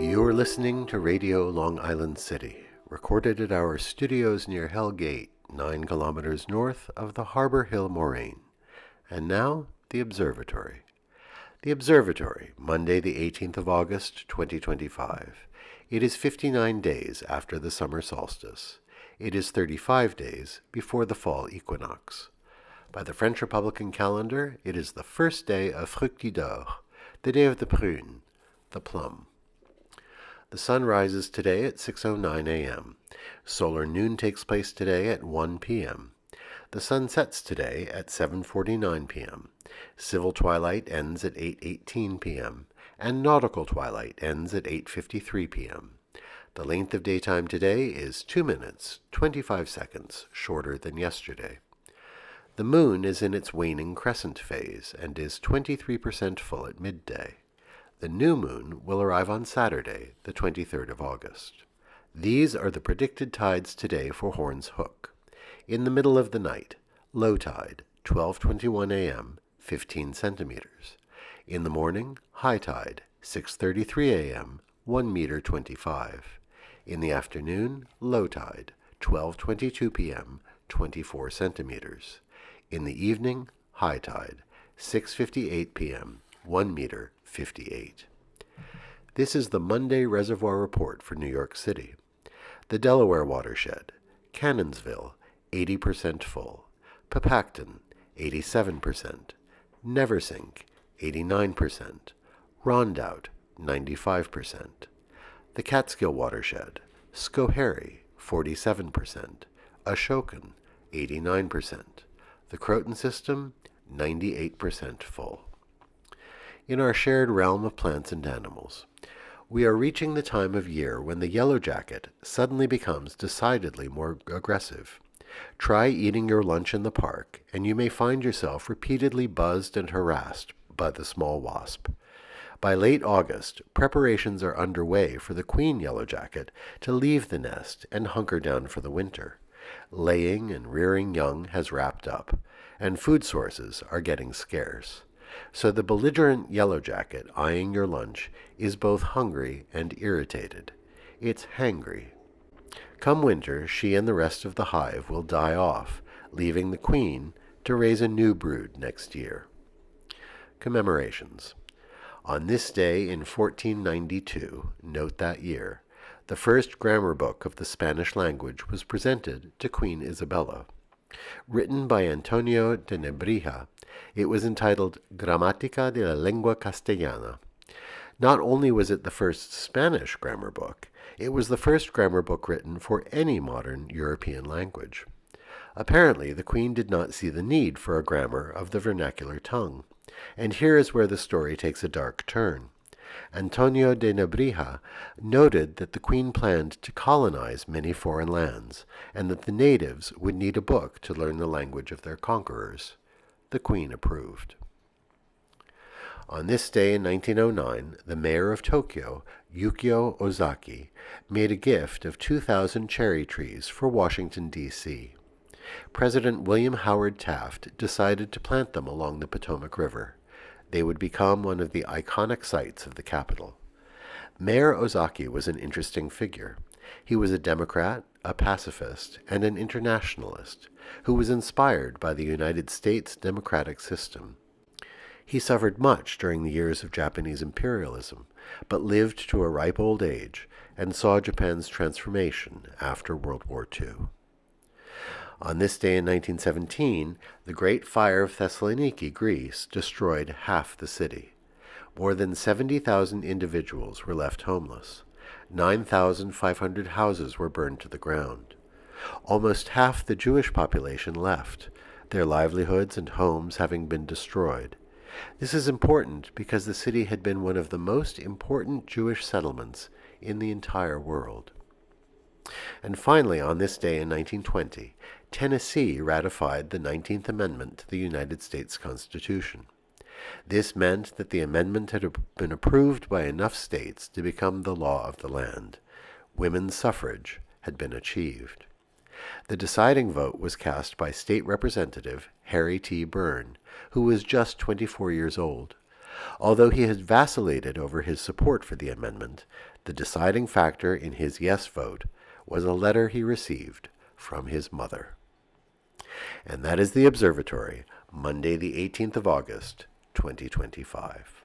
You're listening to Radio Long Island City, recorded at our studios near Hell Gate, 9 kilometers north of the Harbor Hill Moraine. And now, the Observatory. The Observatory, Monday the 18th of August, 2025. It is 59 days after the summer solstice. It is 35 days before the fall equinox. By the French Republican calendar, it is the first day of Fructidor, the day of the prune, the plum. The sun rises today at 6:09 a.m. Solar noon takes place today at 1 p.m. The sun sets today at 7:49 p.m. Civil twilight ends at 8:18 p.m. and nautical twilight ends at 8:53 p.m. The length of daytime today is 2 minutes, 25 seconds shorter than yesterday. The moon is in its waning crescent phase and is 23% full at midday. The new moon will arrive on Saturday, the 23rd of August. These are the predicted tides today for Horn's Hook. In the middle of the night, low tide, 12:21 a.m., 15 centimeters. In the morning, high tide, 6:33 a.m., 1 meter 25. In the afternoon, low tide, 12:22 p.m., 24 centimeters. In the evening, high tide, 6:58 p.m., 1 meter 58. This is the Monday Reservoir Report for New York City. The Delaware Watershed, Cannonsville, 80% full. Papacton, 87%. Neversink, 89%. Rondout, 95%. The Catskill Watershed, Schoharie, 47%. Ashokan, 89%. The Croton System, 98% full. In our shared realm of plants and animals, we are reaching the time of year when the yellow jacket suddenly becomes decidedly more aggressive. Try eating your lunch in the park, and you may find yourself repeatedly buzzed and harassed by the small wasp. By late August, preparations are underway for the queen yellow jacket to leave the nest and hunker down for the winter. Laying and rearing young has wrapped up, and food sources are getting scarce. So the belligerent yellow jacket eyeing your lunch is both hungry and irritated. It's hangry. Come winter, she and the rest of the hive will die off, leaving the queen to raise a new brood next year. Commemorations. On this day in 1492, note that year, the first grammar book of the Spanish language was presented to Queen Isabella. Written by Antonio de Nebrija, it was entitled Gramática de la Lengua Castellana. Not only was it the first Spanish grammar book, it was the first grammar book written for any modern European language. Apparently, the Queen did not see the need for a grammar of the vernacular tongue, and here is where the story takes a dark turn. Antonio de Nebrija noted that the Queen planned to colonize many foreign lands, and that the natives would need a book to learn the language of their conquerors. The Queen approved. On this day in 1909, the mayor of Tokyo, Yukio Ozaki, made a gift of 2,000 cherry trees for Washington, D.C. President William Howard Taft decided to plant them along the Potomac River. They would become one of the iconic sites of the capital. Mayor Ozaki was an interesting figure. He was a Democrat, a pacifist, and an internationalist who was inspired by the United States democratic system. He suffered much during the years of Japanese imperialism, but lived to a ripe old age and saw Japan's transformation after World War II. On this day in 1917, the Great Fire of Thessaloniki, Greece, destroyed half the city. More than 70,000 individuals were left homeless. 9,500 houses were burned to the ground. Almost half the Jewish population left, their livelihoods and homes having been destroyed. This is important because the city had been one of the most important Jewish settlements in the entire world. And finally, on this day in 1920, Tennessee ratified the 19th Amendment to the United States Constitution. This meant that the amendment had been approved by enough states to become the law of the land. Women's suffrage had been achieved. The deciding vote was cast by State Representative Harry T. Byrne, who was just 24 years old. Although he had vacillated over his support for the amendment, the deciding factor in his yes vote was a letter he received from his mother. And that is the Observatory, Monday the 18th of August, 2025.